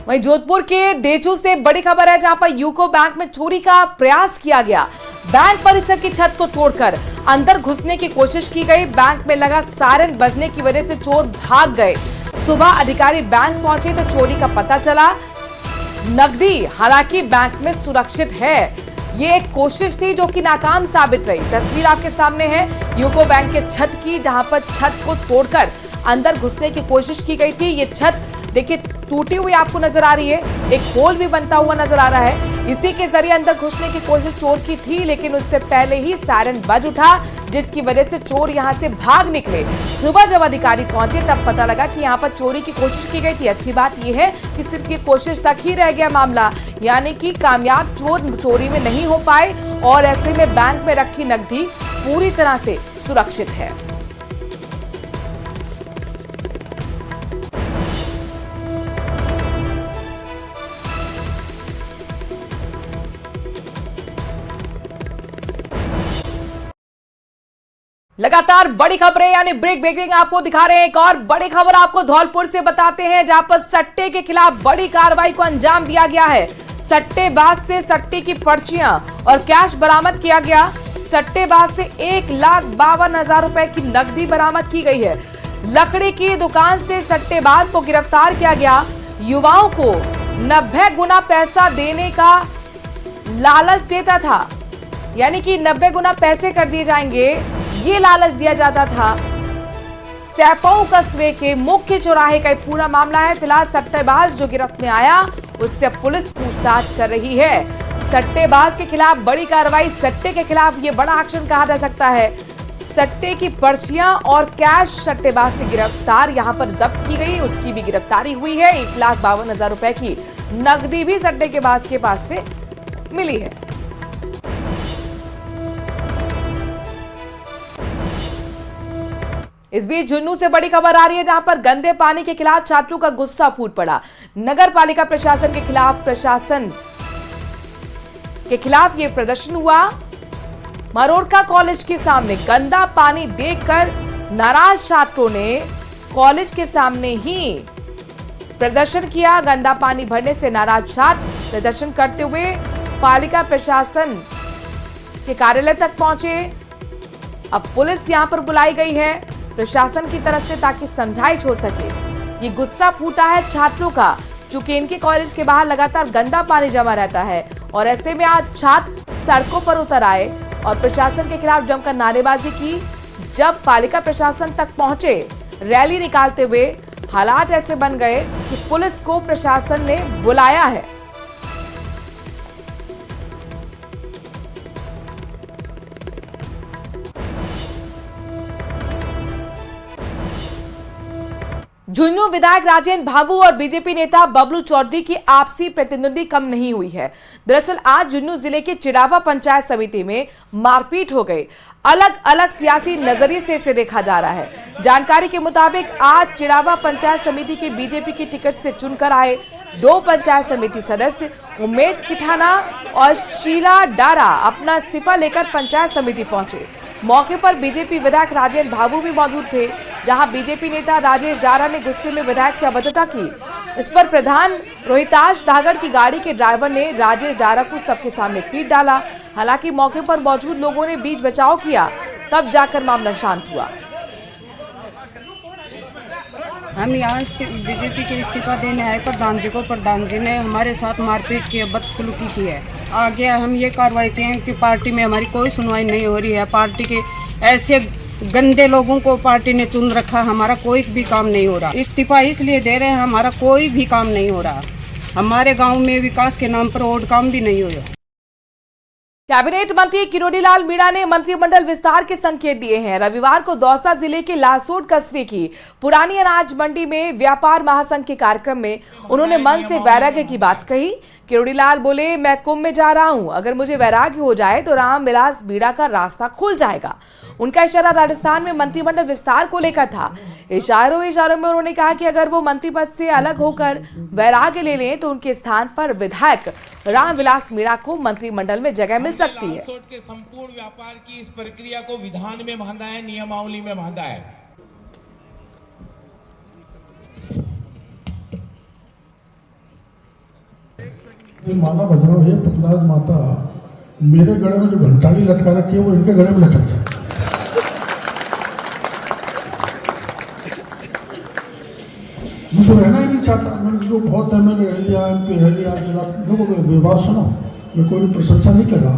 वहीं जोधपुर के देचू से बड़ी खबर है, जहां पर यूको बैंक में चोरी का प्रयास किया गया। बैंक परिसर की छत को तोड़कर अंदर घुसने की कोशिश की गई। बैंक में लगा सायरन बजने की वजह से चोर भाग गए। सुबह अधिकारी बैंक पहुंचे तो चोरी का पता चला। नकदी हालांकि बैंक में सुरक्षित है। ये एक कोशिश थी जो कि नाकाम साबित रही। तस्वीर आपके सामने है यूको बैंक के छत की, जहां पर छत को तोड़कर अंदर घुसने की कोशिश की गई थी। ये छत देखिए टूटी हुई आपको नजर आ रही है, एक होल भी बनता हुआ नजर आ रहा है। इसी के जरिए अंदर घुसने की कोशिश चोर की थी, लेकिन उससे पहले ही सायरन बज उठा, जिसकी वजह से चोर यहां से भाग निकले। सुबह जब अधिकारी पहुंचे तब पता लगा कि यहां पर चोरी की कोशिश की गई थी। अच्छी बात यह है कि सिर्फ ये कोशिश तक ही रह गया मामला, यानी कि कामयाब चोर चोरी में नहीं हो पाए और ऐसे में बैंक में रखी नकदी पूरी तरह से सुरक्षित है। लगातार बड़ी खबरें यानी ब्रेक ब्रेकिंग आपको दिखा रहे हैं। एक और बड़ी खबर आपको धौलपुर से बताते हैं, जहां पर सट्टे के खिलाफ बड़ी कार्रवाई को अंजाम दिया गया है। सट्टेबाज से सट्टे की पर्चियां और कैश बरामद किया गया। सट्टेबाज से 1,52,000 रुपए की नकदी बरामद की गई है। लकड़ी की दुकान से सट्टेबाज को गिरफ्तार किया गया। युवाओं को 90 गुना पैसा देने का लालच देता था, यानी कि 90 गुना पैसे कर दिए जाएंगे, ये लालच दिया जाता था। सैपाऊ कस्बे के मुख्य चौराहे का पूरा मामला है। फिलहाल सट्टेबाज जो गिरफ्त में आया उससे पुलिस पूछताछ कर रही है। सट्टेबाज के खिलाफ बड़ी कार्रवाई। सट्टे के खिलाफ ये बड़ा एक्शन कहा जा सकता है। सट्टे की पर्चियां और कैश सट्टेबाज से गिरफ्तार यहां पर जब्त की गई, उसकी भी गिरफ्तारी हुई है। 1,52,000 रुपए की नकदी भी सट्टेबाज के पास से मिली है। इस बीच झुन्नू से बड़ी खबर आ रही है, जहां पर गंदे पानी के खिलाफ छात्रों का गुस्सा फूट पड़ा। नगर पालिका प्रशासन के खिलाफ ये प्रदर्शन हुआ। मरोड़का कॉलेज के सामने गंदा पानी देखकर नाराज छात्रों ने कॉलेज के सामने ही प्रदर्शन किया। गंदा पानी भरने से नाराज छात्र प्रदर्शन करते हुए पालिका प्रशासन के कार्यालय तक पहुंचे। अब पुलिस यहां पर बुलाई गई है प्रशासन की तरफ से, ताकि समझाइश हो सके। ये गुस्सा फूटा है छात्रों का, चूंकि इनके कॉलेज के बाहर लगातार गंदा पानी जमा रहता है और ऐसे में आज छात्र सड़कों पर उतर आए और प्रशासन के खिलाफ जमकर नारेबाजी की। जब पालिका प्रशासन तक पहुंचे रैली निकालते हुए, हालात ऐसे बन गए कि पुलिस को प्रशासन ने बुलाया है। झुन्नू विधायक राजेंद्र भाबू और बीजेपी नेता बबलू चौधरी की आपसी प्रतिद्वंदी कम नहीं हुई है। दरअसल आज झुन्नू जिले के चिड़ावा पंचायत समिति में मारपीट हो गई। अलग अलग सियासी नजरिए से इसे देखा जा रहा है। जानकारी के मुताबिक आज चिड़ावा पंचायत समिति के बीजेपी की टिकट से चुनकर आए 2 पंचायत समिति सदस्य उमेद किठाना और शीला डारा अपना इस्तीफा लेकर पंचायत समिति पहुंचे। मौके पर बीजेपी विधायक राजेंद्र भाबू भी मौजूद थे, जहां बीजेपी नेता राजेश डारा ने गुस्से में विधायक से अभद्रता की। इस पर प्रधान रोहिताश धागड़ की गाड़ी के ड्राइवर ने राजेश डारा को सबके सामने पीट डाला। हालांकि मौके पर मौजूद लोगों ने बीच बचाव किया, तब जाकर मामला शांत हुआ। हम यहाँ बीजेपी के इस्तीफा देने आए प्रधान जी को। प्रधान जी ने हमारे साथ मारपीट की, बदसलूकी की है। आगे हम ये कार्रवाई की कि पार्टी में हमारी कोई सुनवाई नहीं हो रही है। पार्टी के ऐसे गंदे लोगों को पार्टी ने चुन रखा, हमारा कोई भी काम नहीं हो रहा। इस्तीफा इसलिए दे रहे हैं, हमारा कोई भी काम नहीं हो रहा। हमारे गांव में विकास के नाम पर और काम भी नहीं हो रहा। कैबिनेट मंत्री किरोड़ी लाल मीणा ने मंत्रिमंडल विस्तार के संकेत दिए हैं। रविवार को दौसा जिले के लालसोट कस्बे की पुरानी अनाज मंडी में व्यापार महासंघ के कार्यक्रम में उन्होंने मन से वैराग्य की बात कही। किरोड़ी लाल बोले, मैं कुंभ में जा रहा हूं, अगर मुझे वैराग्य हो जाए तो रामविलास मीणा का रास्ता खुल जाएगा। उनका इशारा राजस्थान में मंत्रिमंडल विस्तार को लेकर था। इशारों में उन्होंने कहा कि अगर वो मंत्री पद से अलग होकर वैराग्य ले लें तो उनके स्थान पर विधायक रामविलास मीणा को मंत्रिमंडल में जगह मिल सकती है। के संपूर्ण व्यापार की इस प्रक्रिया को विधान में बांधा है, नियमावली में बांधा है। माला भजनो हे पृथ्वीराज माता, मेरे गले में जो घंटाड़ी लटका रखी है वो इनके गले में लटक जाए। मैं तो रहना ही नहीं चाहता, मैंने जो बहुत है मैंने रह लिया देखो व्यवहार सुनो, मैं कोई प्रशंसा नहीं कर रहा।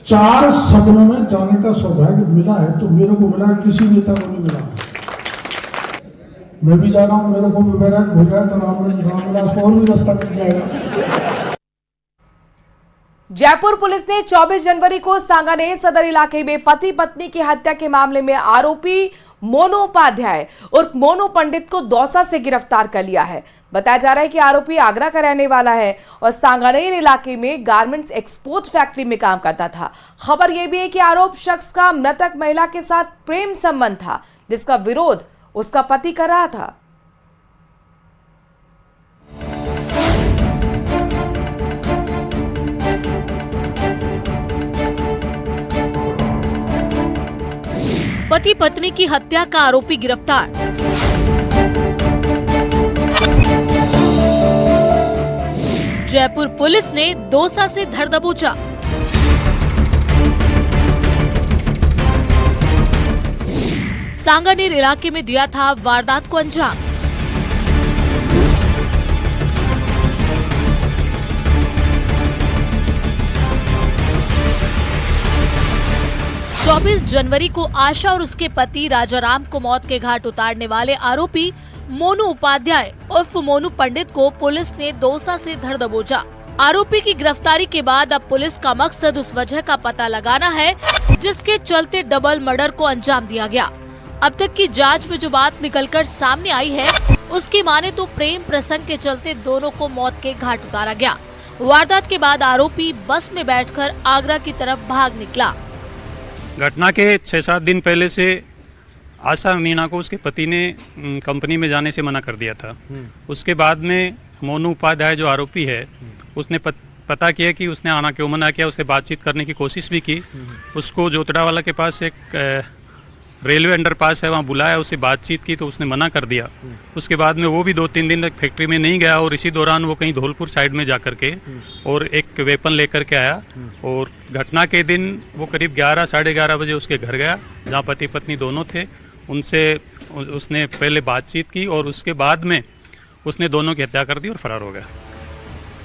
4 सदनों में जाने का सौभाग्य मिला है तो मेरे को मिला, किसी नेता को नहीं मिला। मैं भी जा रहा हूँ, मेरे को भी बैराग हो जाए तो रामविलास को और भी रास्ता मिल जाएगा। जयपुर पुलिस ने 24 जनवरी को सांगानेर सदर इलाके में पति पत्नी की हत्या के मामले में आरोपी मोनू उपाध्याय और मोनू पंडित को दौसा से गिरफ्तार कर लिया है। बताया जा रहा है कि आरोपी आगरा का रहने वाला है और सांगानेर इलाके में गारमेंट्स एक्सपोर्ट फैक्ट्री में काम करता था। खबर यह भी है कि आरोप शख्स का मृतक महिला के साथ प्रेम संबंध था, जिसका विरोध उसका पति कर रहा था। पति पत्नी की हत्या का आरोपी गिरफ्तार। जयपुर पुलिस ने दौसा से धर दबोचा। सांगानेर इलाके में दिया था वारदात को अंजाम। चौबीस जनवरी को आशा और उसके पति राजाराम को मौत के घाट उतारने वाले आरोपी मोनू उपाध्याय उर्फ मोनू पंडित को पुलिस ने दौसा से धर दबोचा। आरोपी की गिरफ्तारी के बाद अब पुलिस का मकसद उस वजह का पता लगाना है जिसके चलते डबल मर्डर को अंजाम दिया गया। अब तक की जांच में जो बात निकलकर सामने आई है उसकी माने तो प्रेम प्रसंग के चलते दोनों को मौत के घाट उतारा गया। वारदात के बाद आरोपी बस में बैठकर आगरा की तरफ भाग निकला। घटना के 6-7 दिन पहले से आशा मीना को उसके पति ने कंपनी में जाने से मना कर दिया था। उसके बाद में मोनू उपाध्याय जो आरोपी है उसने पता किया कि उसने आना क्यों मना किया, उससे बातचीत करने की कोशिश भी की। उसको जोतड़ावाला के पास एक रेलवे अंडरपास है, वहाँ बुलाया, उससे बातचीत की तो उसने मना कर दिया। उसके बाद में वो भी 2-3 दिन तक फैक्ट्री में नहीं गया और इसी दौरान वो कहीं धौलपुर साइड में जा कर के और एक वेपन लेकर के आया और घटना के दिन वो करीब 11-11:30 बजे उसके घर गया जहाँ पति पत्नी दोनों थे। उनसे उसने पहले बातचीत की और उसके बाद में उसने दोनों की हत्या कर दी और फरार हो गया।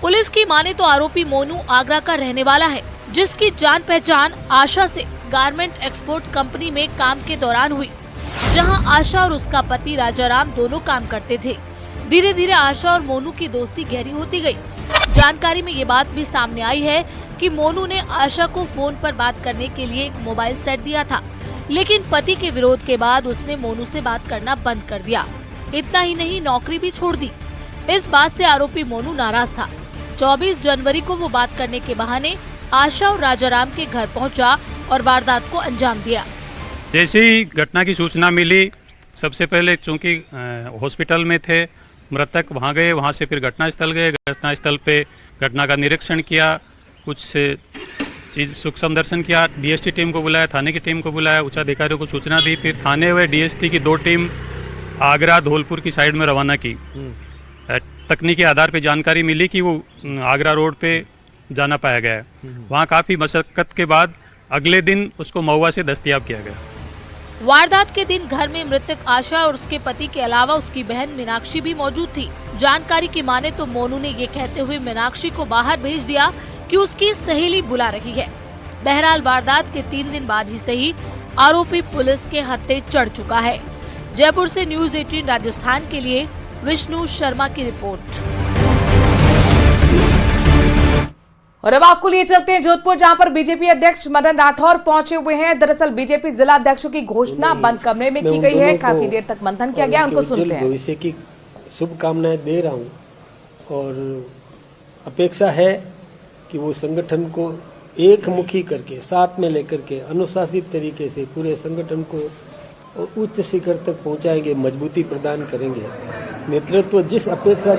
पुलिस की माने तो आरोपी मोनू आगरा का रहने वाला है, जिसकी जान पहचान आशा से गारमेंट एक्सपोर्ट कंपनी में काम के दौरान हुई, जहां आशा और उसका पति राजाराम दोनों काम करते थे। धीरे धीरे आशा और मोनू की दोस्ती गहरी होती गई। जानकारी में ये बात भी सामने आई है कि मोनू ने आशा को फोन पर बात करने के लिए एक मोबाइल सेट दिया था, लेकिन पति के विरोध के बाद उसने मोनू से बात करना बंद कर दिया। इतना ही नहीं, नौकरी भी छोड़ दी। इस बात से आरोपी मोनू नाराज था। 24 जनवरी को वो बात करने के बहाने आशा और राजाराम के घर पहुंचा और वारदात को अंजाम दिया। जैसे ही घटना की सूचना मिली, सबसे पहले चूंकि हॉस्पिटल में थे मृतक, वहां गए, वहां से फिर घटनास्थल गए। घटनास्थल पे घटना का निरीक्षण किया, कुछ चीज सूक्ष्म दर्शन किया, डीएसटी टीम को बुलाया, थाने की टीम को बुलाया, उच्च अधिकारियों को सूचना दी। फिर थाने व डीएसटी की 2 टीम आगरा धौलपुर की साइड में रवाना की। तकनीकी आधार पे जानकारी मिली कि वो आगरा रोड पे जाना पाया गया है। वहाँ काफी मशक्कत के बाद अगले दिन उसको महुआ से दस्तयाब किया गया। वारदात के दिन घर में मृतक आशा और उसके पति के अलावा उसकी बहन मीनाक्षी भी मौजूद थी। जानकारी की माने तो मोनू ने ये कहते हुए मीनाक्षी को बाहर भेज दिया कि उसकी सहेली बुला रही है। बहरहाल वारदात के 3 दिन बाद ही सही आरोपी पुलिस के हत्थे चढ़ चुका है। जयपुर से न्यूज़ 18 राजस्थान के लिए विष्णु शर्मा की रिपोर्ट। और अब आपको लिए चलते हैं जोधपुर, जहां पर बीजेपी अध्यक्ष मदन राठौर पहुंचे हुए हैं। दरअसल बीजेपी जिला अध्यक्षों की घोषणा बंद कमरे में की गई है। काफी देर तक मंथन किया गया, उनको सुनते हैं। भविष्य की शुभकामनाएं दे रहा हूं और अपेक्षा है कि वो संगठन को एक मुखी करके साथ में लेकर के अनुशासित तरीके से पूरे संगठन को उच्च शिखर तक पहुंचाएंगे, मजबूती प्रदान करेंगे। नेतृत्व जिस अपेक्षा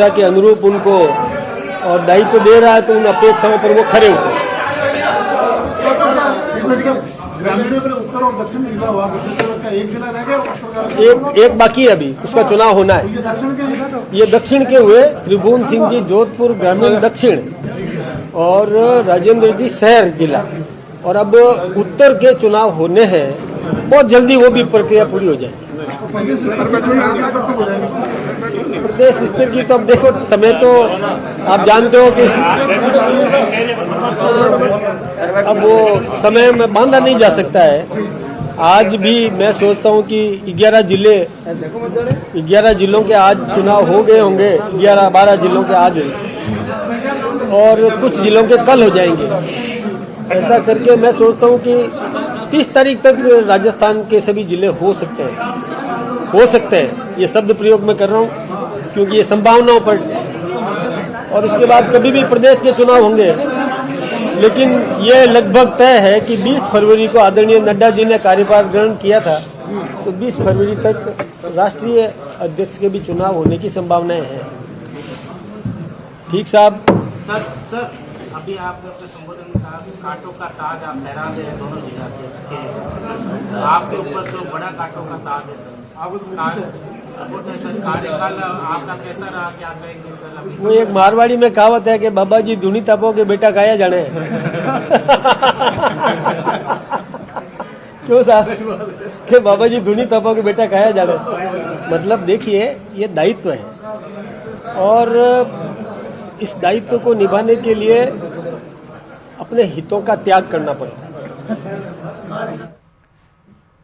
के अनुरूप उनको और दायित्व दे रहा है तो उन अपेक्षाओं पर वो खरे उतरे। उत्तर और दक्षिण जिला हुआ, एक जिला रह गया, एक बाकी है अभी, उसका चुनाव होना है। ये दक्षिण के हुए त्रिभुवन सिंह जी जोधपुर ग्रामीण दक्षिण और राजेंद्र जी शहर जिला, और अब उत्तर के चुनाव होने हैं, बहुत जल्दी वो भी प्रक्रिया पूरी हो जाएगी। प्रदेश स्तर की तो अब देखो, समय तो आप जानते हो कि अब वो समय में बांधा नहीं जा सकता है। आज भी मैं सोचता हूं कि 11 जिलों के आज चुनाव हो गए होंगे, 11-12 जिलों के आज हुए और कुछ जिलों के कल हो जाएंगे। ऐसा करके मैं सोचता हूं कि 30 तारीख तक राजस्थान के सभी जिले हो सकते हैं। ये शब्द प्रयोग मैं कर रहा हूं क्योंकि ये संभावनाओं पर, और उसके बाद कभी भी प्रदेश के चुनाव होंगे, लेकिन ये लगभग तय है कि 20 फरवरी को आदरणीय नड्डा जी ने कार्यभार ग्रहण किया था, तो 20 फरवरी तक राष्ट्रीय अध्यक्ष के भी चुनाव होने की संभावनाएं हैं। ठीक साहब। सर अभी आपने अपने संबोधन में कहा कि कांटों का ताज आप लहरा दे रहे दोनों जिला के, आपके ऊपर जो बड़ा कांटों का ताज है सर, कार्यकाल आपका कैसा रहा, क्या कहेंगे सर? अभी वो एक मारवाड़ी में कहावत है कि बाबा जी धुनी तपो के बेटा खाया जाने। क्यों साहब कि बाबा जी धुनी तपो के बेटा खाया जाने, मतलब देखिए ये दायित्व है और इस दायित्व को निभाने के लिए अपने हितों का त्याग करना पड़ता है।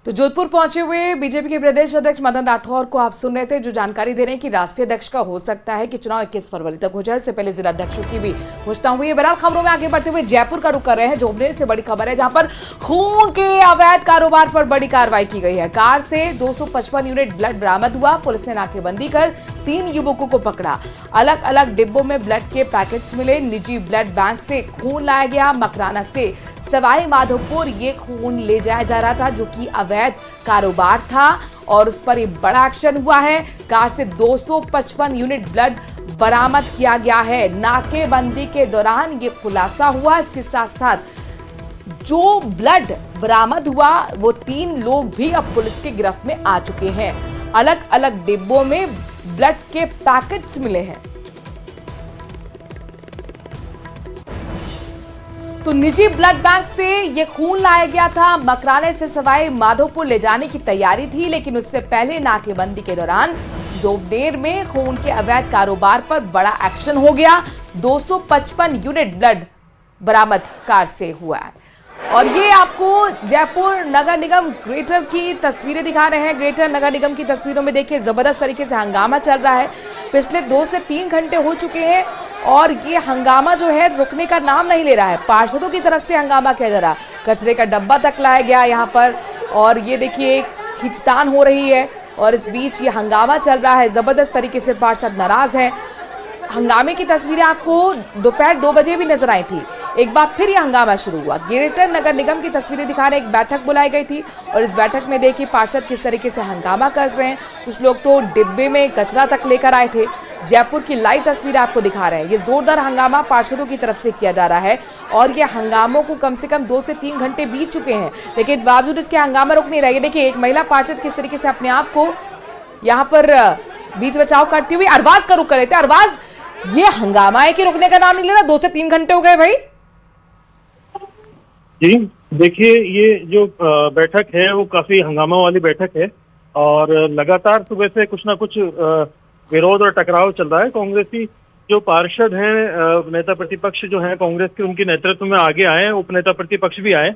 तो जोधपुर पहुंचे हुए बीजेपी के प्रदेश अध्यक्ष मदन राठौर को आप सुन रहे थे, जो जानकारी दे रहे हैं कि राष्ट्रीय अध्यक्ष का हो सकता है कि चुनाव 21 फरवरी तक हो जाए। इससे पहले जिला अध्यक्षों की भी घोषणा हुई है। बहरहाल खबरों में आगे बढ़ते हुए जयपुर का रुख कर रहे हैं। जोबनेर से बड़ी खबर है, जहां पर खून के अवैध कारोबार पर बड़ी कार्रवाई की गई है। कार से 255 यूनिट ब्लड बरामद हुआ। पुलिस ने नाकेबंदी कर 3 युवकों को पकड़ा। अलग अलग डिब्बों में ब्लड के पैकेट्स मिले। निजी ब्लड बैंक से खून लाया गया। मकराना से सवाई माधोपुर ये खून ले जाया जा रहा था, जो कि अवैध कारोबार था और उस पर एक बड़ा एक्शन हुआ है। कार से 255 यूनिट ब्लड बरामद किया गया है। नाकेबंदी के दौरान ये खुलासा हुआ। इसके साथ साथ जो ब्लड बरामद हुआ वो 3 लोग भी अब पुलिस के गिरफ्त में आ चुके हैं। अलग अलग डिब्बों में ब्लड के पैकेट्स मिले हैं। तो निजी ब्लड बैंक से ये खून लाया गया था। मकराने से सवाई माधोपुर ले जाने की तैयारी थी, लेकिन उससे पहले नाकेबंदी के दौरान जोबनेर में खून के अवैध कारोबार पर बड़ा एक्शन हो गया। 255 यूनिट ब्लड बरामद कार से हुआ है। और ये आपको जयपुर नगर निगम ग्रेटर की तस्वीरें दिखा रहे हैं। ग्रेटर नगर निगम की तस्वीरों में देखिए जबरदस्त तरीके से हंगामा चल रहा है। पिछले 2 से 3 घंटे हो चुके हैं और ये हंगामा जो है रुकने का नाम नहीं ले रहा है। पार्षदों की तरफ से हंगामा किया जा रहा है। कचरे का डब्बा तक लाया गया यहाँ पर और ये देखिए खींचतान हो रही है और इस बीच ये हंगामा चल रहा है। जबरदस्त तरीके से पार्षद नाराज हैं। हंगामे की तस्वीरें आपको दोपहर 2 बजे भी नजर आई थी। एक बार फिर यह हंगामा शुरू हुआ। ग्रेटर नगर निगम की तस्वीरें दिखा रहे हैं। एक बैठक बुलाई गई थी और इस बैठक में देखिए पार्षद किस तरीके से हंगामा कर रहे हैं। कुछ लोग तो डिब्बे में कचरा तक लेकर आए थे। जयपुर की लाइव तस्वीरें आपको दिखा रहे हैं। ये जोरदार हंगामा पार्षदों की तरफ से किया जा रहा है और ये हंगामों को कम से कम 2 से 3 घंटे बीत चुके हैं, लेकिन बावजूद इसके हंगामा रुक नहीं रहा है। देखिए एक महिला पार्षद किस तरीके से अपने आप को यहाँ पर बीच बचाव करती हुई अरबाज का रुख कर रहे थे। अरबाज, ये हंगामा है कि रुकने का नाम नहीं ले रहा। 2 से 3 घंटे हो गए भाई। जी देखिए, ये जो बैठक है वो काफी हंगामा वाली बैठक है और लगातार सुबह से कुछ ना कुछ विरोध और टकराव चल रहा है। कांग्रेसी जो पार्षद हैं, नेता प्रतिपक्ष जो हैं कांग्रेस के, उनके नेतृत्व में आगे आए, उपनेता प्रतिपक्ष भी आए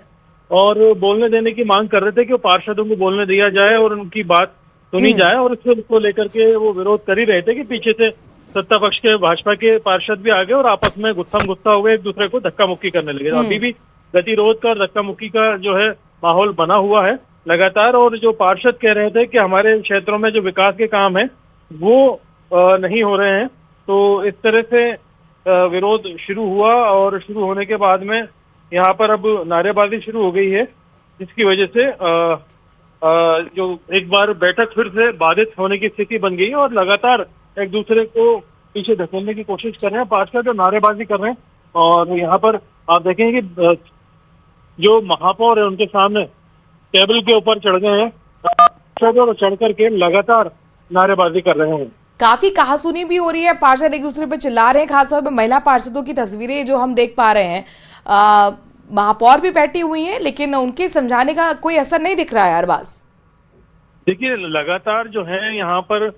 और बोलने देने की मांग कर रहे थे कि वो पार्षदों को बोलने दिया जाए और उनकी बात सुनी जाए और उसको लेकर के वो विरोध कर ही रहे थे कि पीछे से सत्ता पक्ष के भाजपा के पार्षद भी आ गए और आपस में गुत्थम गुत्था हो गए, एक दूसरे को धक्का मुक्की करने लगे। अभी भी गतिरोध का, धक्का मुक्की का जो है माहौल बना हुआ है लगातार। और जो पार्षद कह रहे थे कि हमारे क्षेत्रों में जो विकास के काम है वो नहीं हो रहे हैं, तो इस तरह से विरोध शुरू हुआ और शुरू होने के बाद में यहाँ पर अब नारेबाजी शुरू हो गई है, जिसकी वजह से जो एक बार बैठक फिर से बाधित होने की स्थिति बन गई है और लगातार एक दूसरे को पीछे धकेलने की कोशिश कर रहे हैं। पार्षद जो नारेबाजी कर रहे हैं और यहाँ पर आप देखेंगे कि जो महापौर है उनके सामने टेबल के ऊपर चढ़ गए हैं, चढ़ करके लगातार नारेबाजी कर रहे हैं। काफी कहासुनी भी हो रही है, पार्षद एक दूसरे पे चिल्ला रहे हैं, खासतौर पे महिला पार्षदों की तस्वीरें जो हम देख पा रहे हैं। महापौर भी बैठी हुई हैं, लेकिन उनके समझाने का कोई असर नहीं दिख रहा है अरबाज। देखिए, लगातार जो है यहाँ पर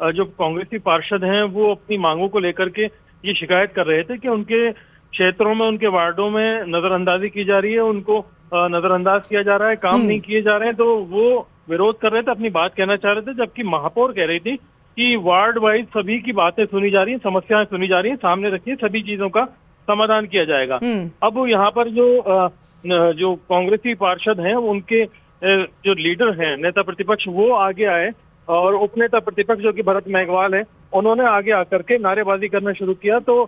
जो कांग्रेसी पार्षद हैं वो अपनी मांगों को लेकर के ये शिकायत कर रहे थे कि उनके क्षेत्रों में, उनके वार्डों में नजरअंदाजी की जा रही है, उनको नजरअंदाज किया जा रहा है, काम नहीं किए जा रहे हैं, तो वो विरोध कर रहे थे, अपनी बात कहना चाह रहे थे। जबकि महापौर कह रही थी कि वार्ड वाइज सभी की बातें सुनी जा रही हैं, समस्याएं सुनी जा रही हैं, सामने रखिए, सभी चीजों का समाधान किया जाएगा। अब यहाँ पर जो कांग्रेसी पार्षद हैं उनके जो लीडर हैं, नेता प्रतिपक्ष, वो आगे आए और उपनेता प्रतिपक्ष जो कि भरत मेघवाल है, उन्होंने आगे आकर के नारेबाजी करना शुरू किया। तो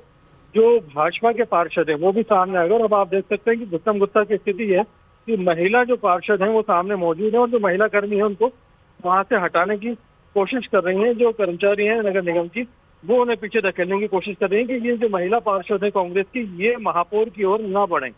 जो भाजपा के पार्षद हैं वो भी सामने आ गए। और अब आप देख सकते हैं कि गौतम गुप्ता की स्थिति है कि महिला जो पार्षद हैं वो सामने मौजूद है और जो महिला कर्मी है उनको वहां से हटाने की कोशिश कर रही हैं। जो कर्मचारी हैं नगर निगम की, वो उन्हें पीछे धकेलने की कोशिश कर रही है कि ये जो महिला पार्षद है कांग्रेस की, ये महापौर की ओर ना बढ़े।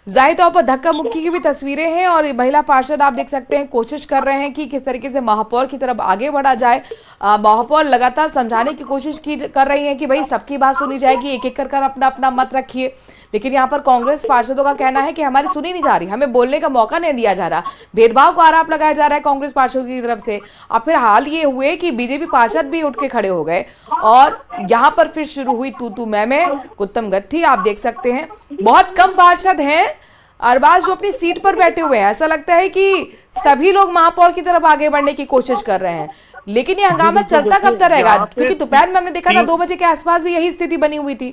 जाहिर तौर पर धक्का मुक्की की भी तस्वीरें हैं और महिला पार्षद आप देख सकते हैं कोशिश कर रहे हैं कि किस तरीके से महापौर की तरफ आगे बढ़ा जाए। महापौर लगातार समझाने की कोशिश कर रही हैं कि भाई सबकी बात सुनी जाएगी, एक एक कर अपना अपना मत रखिए। लेकिन यहाँ पर कांग्रेस पार्षदों का कहना है कि हमारी सुनी नहीं जा रही, हमें बोलने का मौका नहीं दिया जा रहा, भेदभाव का आरोप लगाया जा रहा है कांग्रेस पार्षदों की तरफ से। और फिर हाल ये हुए कि बीजेपी पार्षद भी उठ के खड़े हो गए और यहाँ पर फिर शुरू हुई तू मैं गुत्तम गत्थी। आप देख सकते हैं बहुत कम पार्षद हैं अरबाज जो अपनी सीट पर बैठे हुए हैं। ऐसा लगता है कि सभी लोग महापौर की तरफ आगे बढ़ने की कोशिश कर रहे हैं, लेकिन ये हंगामा चलता कब तक रहेगा? क्योंकि दोपहर में हमने देखा था 2 बजे के आसपास भी यही स्थिति बनी हुई थी।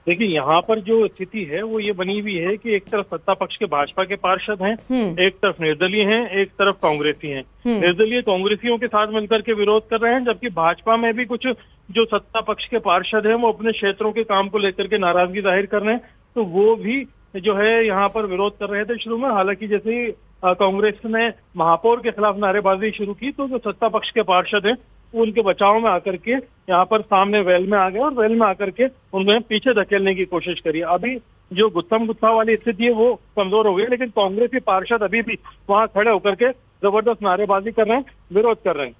देखिए, यहाँ पर जो स्थिति है वो ये बनी हुई है कि एक तरफ सत्ता पक्ष के भाजपा के पार्षद हैं, एक तरफ निर्दलीय हैं, एक तरफ कांग्रेसी हैं। निर्दलीय कांग्रेसियों के साथ मिलकर के विरोध कर रहे हैं, जबकि भाजपा में भी कुछ जो सत्ता पक्ष के पार्षद हैं वो अपने क्षेत्रों के काम को लेकर के नाराजगी जाहिर कर रहे हैं, तो वो भी जो है यहाँ पर विरोध कर रहे थे शुरू में। हालांकि जैसे ही कांग्रेस ने महापौर के खिलाफ नारेबाजी शुरू की तो जो सत्ता पक्ष के पार्षद हैं उनके बचाव में आकर के यहाँ पर सामने वेल में आ गए और वेल में आकर के उन्हें पीछे धकेलने की कोशिश करी। अभी जो गुत्तम गुत्ता वाली स्थिति है वो कमजोर हो गई, लेकिन कांग्रेसी पार्षद अभी भी वहां खड़े होकर के जबरदस्त नारेबाजी कर रहे हैं, विरोध कर रहे हैं।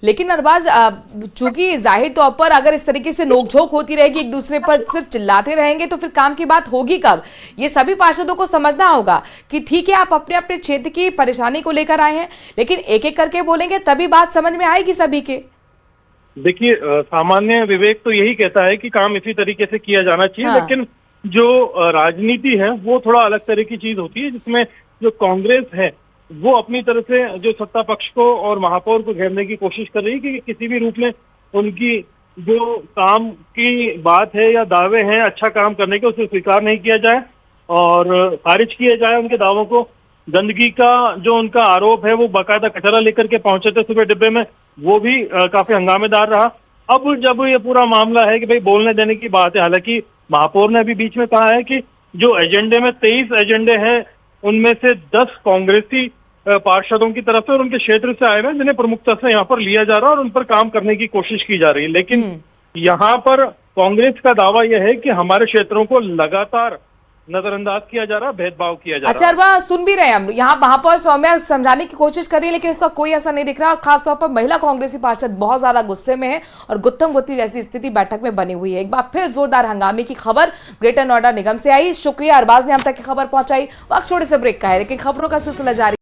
लेकिन अरबाज, चूंकि जाहिर तौर पर अगर इस तरीके से नोकझोंक होती रहेगी, एक दूसरे पर सिर्फ चिल्लाते रहेंगे, तो फिर काम की बात होगी कब? ये सभी पार्षदों को समझना होगा कि ठीक है आप अपने अपने क्षेत्र की परेशानी को लेकर आए हैं, लेकिन एक एक करके बोलेंगे तभी बात समझ में आएगी सभी के। देखिए, सामान्य विवेक तो यही कहता है कि काम इसी तरीके से किया जाना चाहिए। हाँ। लेकिन जो राजनीति है वो थोड़ा अलग तरह की चीज होती है, जिसमें जो कांग्रेस है वो अपनी तरफ से जो सत्ता पक्ष को और महापौर को घेरने की कोशिश कर रही है कि किसी भी रूप में उनकी जो काम की बात है या दावे हैं अच्छा काम करने के, उसे स्वीकार नहीं किया जाए और खारिज किया जाए उनके दावों को। गंदगी का जो उनका आरोप है वो बाकायदा कचरा लेकर के पहुंचे थे सुबह डिब्बे में, वो भी काफी हंगामेदार रहा। अब जब ये पूरा मामला है कि भाई बोलने देने की बात है, हालांकि महापौर ने अभी बीच में कहा है कि जो एजेंडे में 23 एजेंडे हैं उनमें से 10 कांग्रेसी पार्षदों की तरफ से और उनके क्षेत्र से आए हुए हैं, जिन्हें प्रमुखता से यहाँ पर लिया जा रहा है और उन पर काम करने की कोशिश की जा रही है। लेकिन यहाँ पर कांग्रेस का दावा यह है कि हमारे क्षेत्रों को लगातार नजरअंदाज किया जा रहा है, भेदभाव किया जा रहा है। अच्छा अरबा, सुन भी रहे हैं हम यहाँ महापौर सौम्या समझाने की कोशिश कर रही है, लेकिन इसका कोई असर नहीं दिख रहा। और खासतौर पर महिला कांग्रेसी पार्षद बहुत ज्यादा गुस्से में है और गुत्तम गुत्ती जैसी स्थिति बैठक में बनी हुई है। एक बार फिर जोरदार हंगामे की खबर ग्रेटर नोएडा निगम से आई। शुक्रिया अरबाज ने हम तक की खबर पहुंचाई। वक्त छोटे से ब्रेक का है, लेकिन खबरों का सिलसिला जारी।